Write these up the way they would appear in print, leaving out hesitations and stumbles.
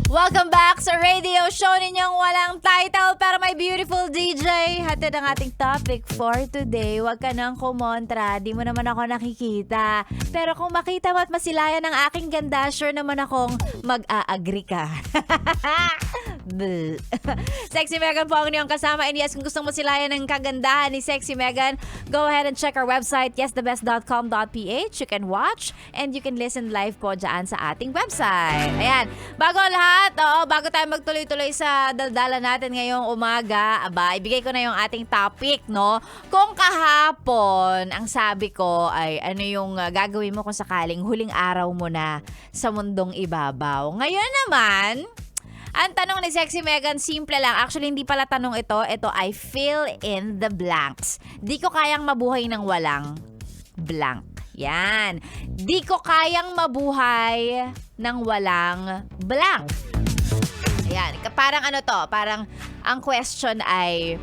Welcome back sa radio show ninyong walang title pero may beautiful DJ. Hatid ang ating topic for today. Huwag ka nang kumontra, di mo naman ako nakikita. Pero kung makita mo at masilayan ng aking ganda, sure naman akong mag-a-agree ka. Sexy Megan po ang inyong kasama. And yes, kung gusto mo silayan ng kagandahan ni Sexy Megan, go ahead and check our website, yesthebest.com.ph. You can watch and you can listen live po dyan sa ating website. Ayan, bago ang lahat, bago tayo magtuloy-tuloy sa daldala natin ngayong umaga, ibigay ko na yung ating topic, no? Kung kahapon, ang sabi ko ay ano yung gagawin mo kung sakaling huling araw mo na sa mundong ibabaw. Ngayon naman, ang tanong ni Sexy Megan, simple lang. Actually, hindi pala tanong ito. Ito ay fill in the blanks. Di ko kayang mabuhay ng walang blank. Yan. Di ko kayang mabuhay ng walang blank. Ayan. Parang ano to? Parang ang question ay,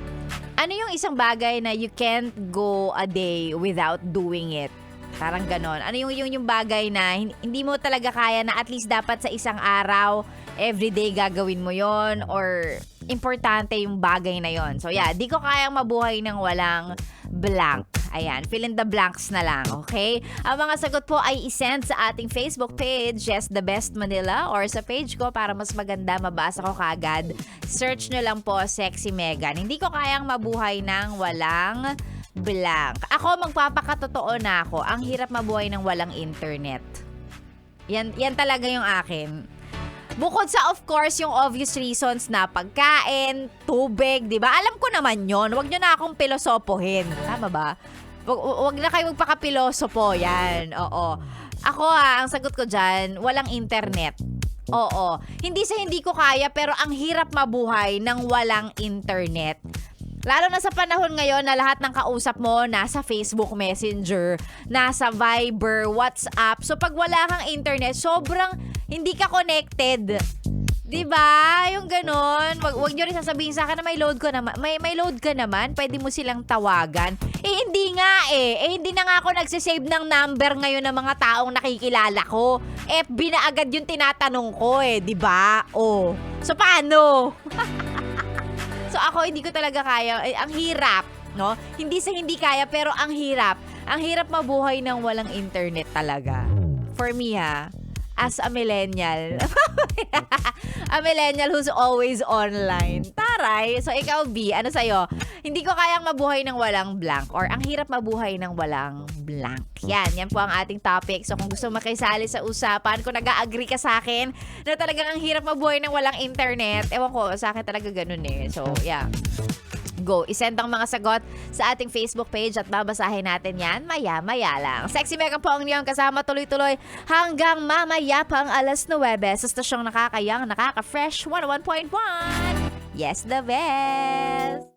ano yung isang bagay na you can't go a day without doing it? Parang ganon. Ano yung bagay na hindi mo talaga kaya na at least dapat sa isang araw, everyday gagawin mo yon or importante yung bagay na yon. So yeah, di ko kayang mabuhay ng walang blank. Ayan, fill in the blanks na lang, okay? Ang mga sagot po ay isend sa ating Facebook page, Yes The Best Manila, or sa page ko para mas maganda mabasa ko kagad. Search nyo lang po, Sexy Megan. Hindi ko kayang mabuhay ng walang blank. Ako, magpapakatotoo na ako. Ang hirap mabuhay ng walang internet. Yan talaga yung akin. Bukod sa, of course, yung obvious reasons na pagkain, tubig, di ba? Alam ko naman yon. Huwag nyo na akong pilosopohin. Tama ba? Huwag na kayo magpaka-pilosopo. Yan. Oo. Ako ang sagot ko dyan, walang internet. Oo. Hindi sa hindi ko kaya, pero ang hirap mabuhay ng walang internet. Lalo na sa panahon ngayon na lahat ng kausap mo nasa Facebook Messenger, nasa Viber, WhatsApp. So pag wala kang internet, sobrang hindi ka connected. 'Di ba? Yung ganon. Wag niyo rin sasabihin sa akin na may load ko naman. May load ka naman, pwede mo silang tawagan. Hindi nga hindi na nga ako nagsisave ng number ngayon ng mga taong nakikilala ko. FB na agad yung tinatanong ko 'di ba? Oh. So paano? So ako, hindi ko talaga kaya. Ang hirap, no? Hindi sa hindi kaya, pero ang hirap. Ang hirap mabuhay ng walang internet talaga. For me, as a millennial. A millennial who's always online. Taray. So ikaw, B, ano sa'yo? Hindi ko kayang mabuhay ng walang blank or ang hirap mabuhay ng walang blank. Yan po ang ating topic. So kung gusto makisali sa usapan, kung nag-a-agree ka sa akin na talagang ang hirap mabuhay ng walang internet, ewan ko, sa akin talaga ganun So yeah. Go, isend ang mga sagot sa ating Facebook page at babasahin natin yan maya-maya lang. Sexy Megan po ang niyong kasama tuloy-tuloy hanggang mamaya pang alas 9 sa stasyong nakakayang, nakaka-fresh 101.1. Yes, the best!